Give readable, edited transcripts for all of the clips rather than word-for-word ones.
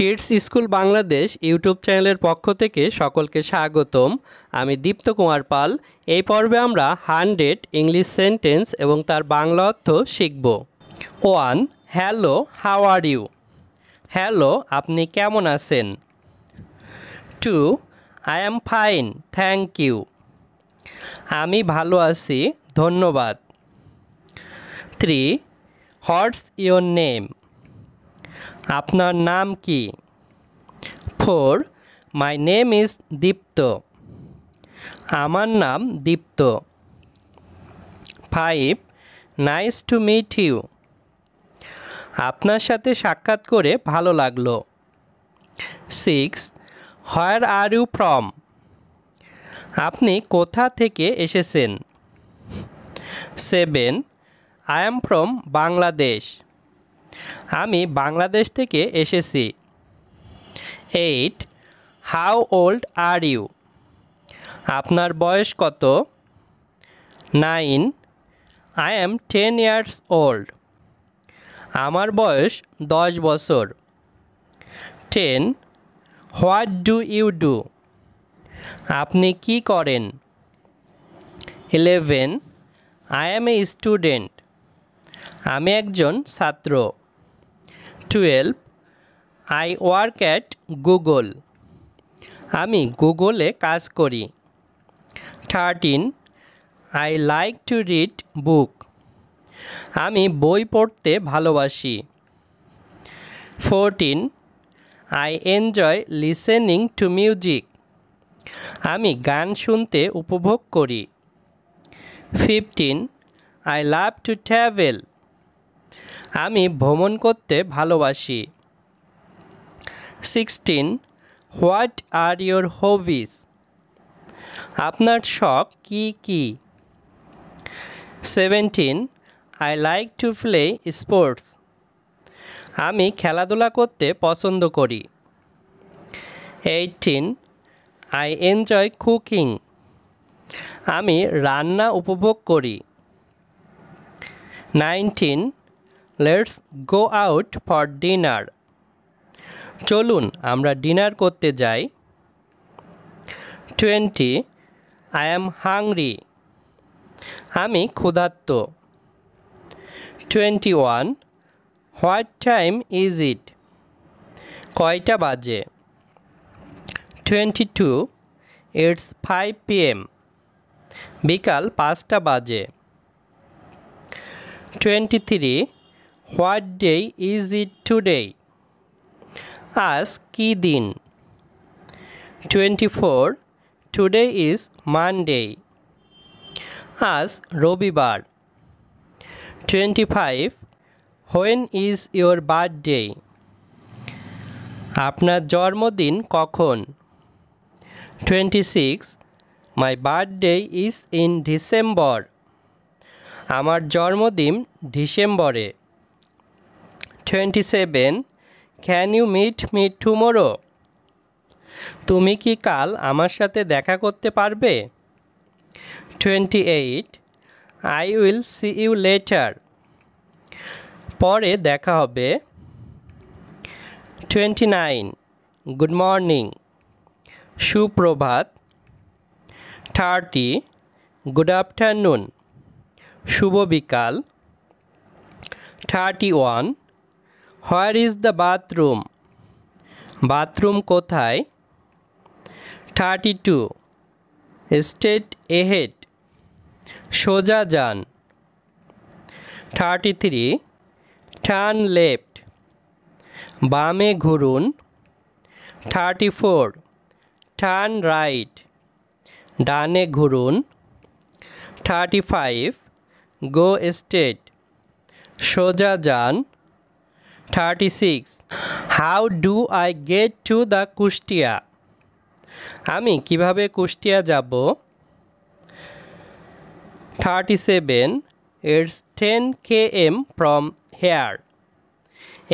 Kids school Bangladesh YouTube চ্যানেলের পক্ষ থেকে সকলকে স্বাগতম। আমি দীপ্ত কুমার পাল। এই পর্বে আমরা 100 ইংলিশ সেন্টেন্স এবং তার বাংলা অর্থ শিখব। 1. Hello, how are you? Hello, আপনি কেমন আছেন? 2. I am fine, thank you. আমি ভালো আছি, ধন্যবাদ। 3. What's your name? আপনার নাম কি? 4. My name is Dipta. আমার নাম Dipta. 5. Nice to meet you. আপনার সাথে সাক্ষাৎ করে ভালো লাগলো। 6. Where are you from? আপনি কোথা থেকে এসেছেন? 7. I am from Bangladesh. আমি বাংলাদেশ থেকে এসেছি। 8. How old are you? আপনার বয়স কত? 9. I am 10 years old. আমার বয়স 10 বছর। 10. What do you do? আপনি কি করেন? 11. I am a student. আমি একজন ছাত্র। 12. I work at Google. আমি গুগলে কাজ করি। 13. I like to read book. আমি বই পড়তে ভালোবাসি। 14. I enjoy listening to music. আমি গান শুনতে উপভোগ করি। 15. I love to travel. আমি ভ্রমণ করতে ভালোবাসি। 16. হোয়াট আর ইয়োর হবিস? আপনার শখ কি কি? 17. I like to play sports. আমি খেলাধুলা করতে পছন্দ করি। 18. I enjoy cooking. আমি রান্না উপভোগ করি। 19. Let's go out for dinner. চলুন আমরা ডিনার করতে যাই। 20. I am hungry. আমি ক্ষুধার্ত। 21. What time is it? কয়টা বাজে? 22. It's 5 PM। বিকাল 5টা বাজে। 23. What day is it today? আজ কি দিন? 24. Today is Monday. আজ রবিবার। 25. When is your birthday? আপনার জন্মদিন কখন? 26. My birthday is in December. আমার জন্মদিন ডিসেম্বরে। 27. Can you meet me tomorrow? তুমি কি কাল আমার সাথে দেখা করতে পারবে? 28. I will see you later. পরে দেখা হবে। 29. গুড মর্নিং, সুপ্রভাত। 30. গুড আফটারনুন, শুভ বিকাল। 31. Where is the bathroom? Bathroom কোথায়? 32. স্ট্রেট এহেড, সোজা যান। 33. টার্ন লেফট, বামে ঘুরুন। 34. টার্ন রাইট, ডানে ঘুরুন। 35. গো স্ট্রেট, সোজা যান। 36. How do I get to the Kushtia? আমি কিভাবে কুষ্টিয়া যাব? 37. It's 10 km from here.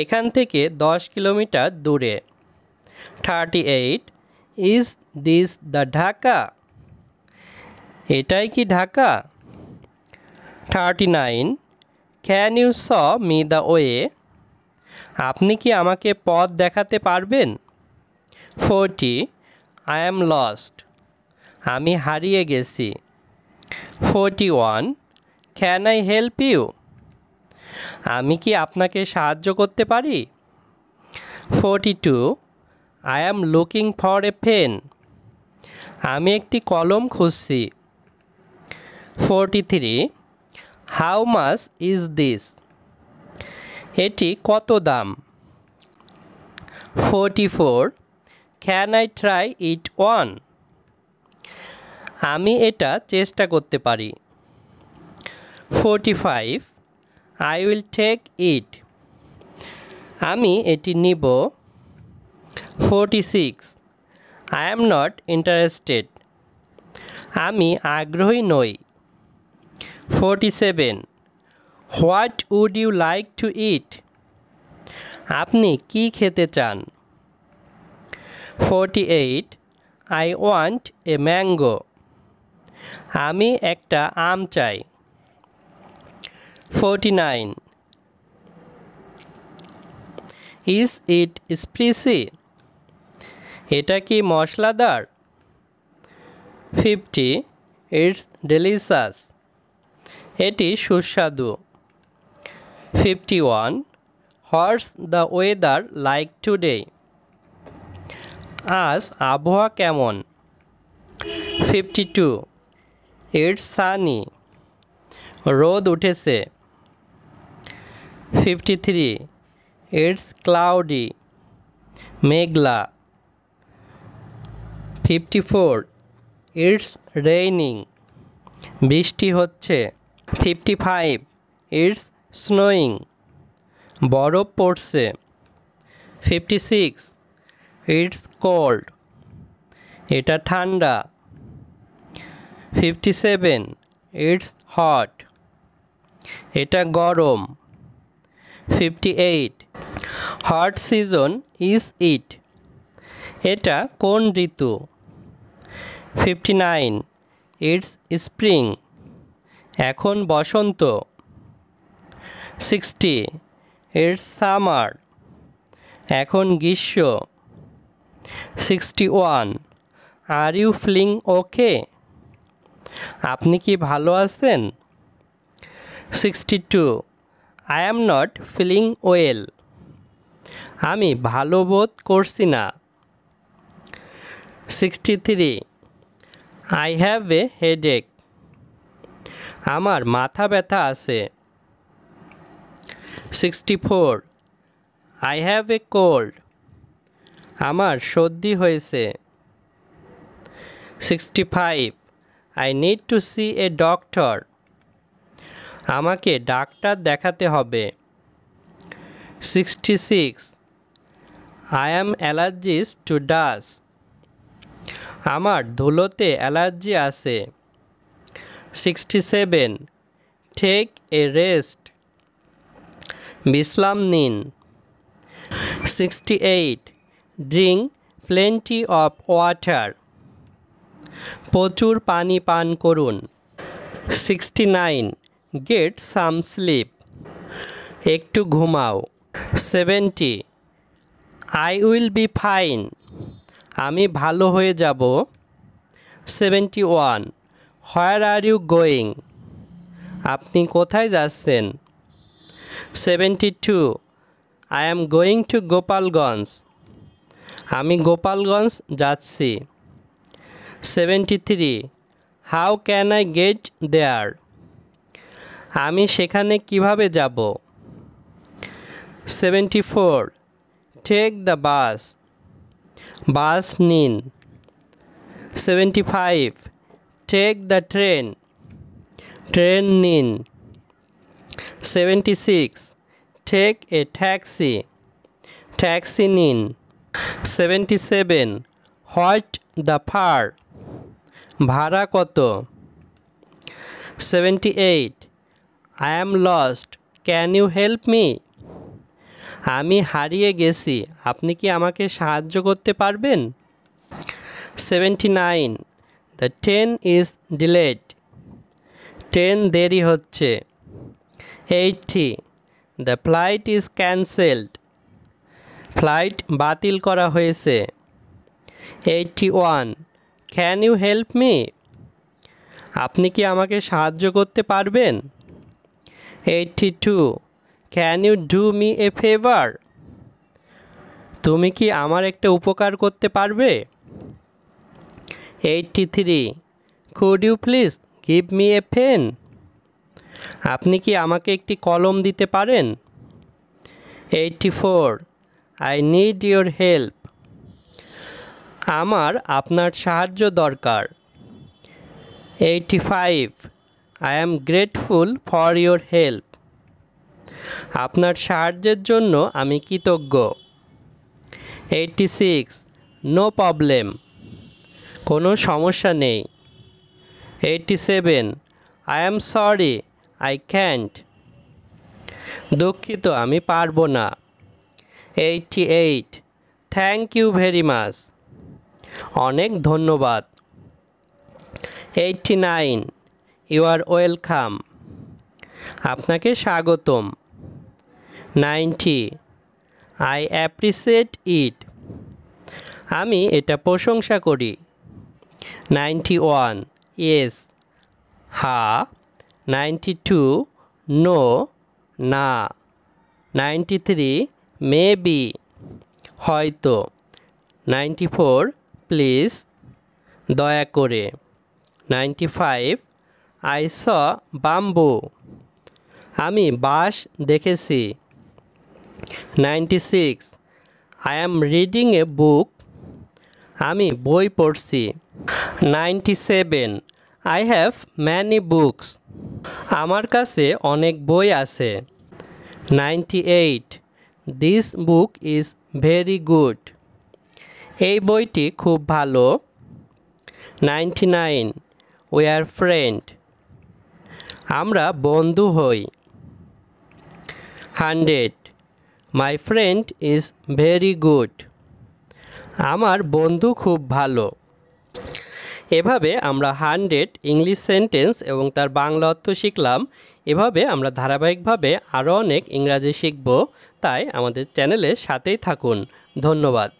এখান থেকে 10 কিলোমিটার দূরে। 38. Is this the Dhaka? এটাই কি Dhaka? 39. Can you show me the way? আপনি কি আমাকে পথ দেখাতে পারবেন? 40. I am lost. আমি হারিয়ে গেছি। 41. Can I help you? আমি কি আপনাকে সাহায্য করতে পারি? 42. I am looking for a pen. আমি একটি কলম খুঁজছি। 43. How much is this? এটি কত দাম? 44. Can I try it on? আমি এটা চেষ্টা করতে পারি। 45. I will take it. আমি এটি নিব। 46. I am not interested. আমি আগ্রহী নই। 47. What would you like to eat? আপনি কি খেতে চান? 48. I want a mango. আমি একটা আম চাই। 49. Is it spicy? এটা কি মশলাদার? 50. It's delicious. এটি সুস্বাদু। 51. What's the weather like today? আজ আবহাওয়া কেমন? 52. It's sunny. রোদ উঠেছে। 53. It's cloudy. Meghla. 54. It's raining. বৃষ্টি হচ্ছে। 55. It's snowing. বরফ পড়ছে। 56. It's cold. এটা ঠান্ডা। 57. It's hot. এটা গরম। 58. What season is it? এটা কোন ঋতু? 59. It's spring. এখন বসন্ত। 60. It's summer. এখন গ্রীষ্ম। 61. Are you feeling okay? আপনি কি ভালো আছেন? 62. I am not feeling well. আমি ভালো বোধ করছি না। 63. I have a headache. আমার মাথা ব্যথা আছে। 64. I have a cold. আমার সর্দি হয়েছে। 65. I need to see a doctor. আমাকে ডাক্তার দেখাতে হবে। 66. I am allergic to dust. আমার ধুলোতে অ্যালার্জি আছে। 67. Take a rest. বিশ্রাম নিন। 68. Drink plenty of water. প্রচুর পানি পান করুন। 69. Get some sleep. একটু ঘুমাও। 70. I will be fine. আমি ভালো হয়ে যাব। 71. Where are you going? আপনি কোথায় যাচ্ছেন? 72. I am going to Gopalganj. আমি গোপালগঞ্জ যাচ্ছি। 73. How can I get there? আমি সেখানে কিভাবে যাব? 74. Take the bus. বাস নিন। 75. Take the train. ট্রেন নিন। 76. Take a taxi. ট্যাক্সি নিন। 77. What the fare? ভাড়া কত? 78. I am lost. Can you help me? আমি হারিয়ে গেছি, আপনি কি আমাকে সাহায্য করতে পারবেন? 79. The train is delayed. Train দেরি হচ্ছে। 80. The flight is cancelled. Flight বাতিল করা হয়েছে। 81 ক্যান ইউ হেল্প মি? আপনি কি আমাকে সাহায্য করতে পারবেন? 82 can you do me a favour? তুমি কি আমার একটা উপকার করতে পারবে? 83 could you please give me a pen? আপনি কি আমাকে একটি কলম দিতে পারেন? 84 আই নিড ইউর হেল্প। আমার আপনার সাহায্য দরকার। 85 I am grateful for your help. আপনার সাহায্যের জন্য আমি কৃতজ্ঞ। 86 নো প্রবলেম, কোনো সমস্যা নেই। 87 I am sorry I can't, দুঃখিত আমি পারবো না। 88 থ্যাংক ইউ ভেরি মাচ, অনেক ধন্যবাদ। 89 ইউ আর ওয়েলকাম, আপনাকে স্বাগতম। 90 আই অ্যাপ্রিসিয়েট ইট, আমি এটা প্রশংসা করি। 91 ইয়েস হ্যাঁ। 92 নো না। 93 মেবি হয়তো। 94 প্লিজ দয়া করে। 95 আই স বাম্বু, আমি বাঁশ দেখেছি। 96 আই অ্যাম রিডিং এ বুক, আমি বই পড়ছি। 97 আই হ্যাভ ম্যানি বুকস, আমার কাছে অনেক বই আছে। 98 this book is very good, এই বইটি খুব ভালো। 99 উই আর ফ্রেন্ড, আমরা বন্ধু হই। 100 my friend is very good, আমার বন্ধু খুব ভালো। এভাবে আমরা 100 ইংলিশ সেন্টেন্স এবং তার বাংলা অর্থ শিখলাম। এভাবে আমরা ধারাবাহিকভাবে আরও অনেক ইংরাজি শিখব, তাই আমাদের চ্যানেলের সাথেই থাকুন। ধন্যবাদ।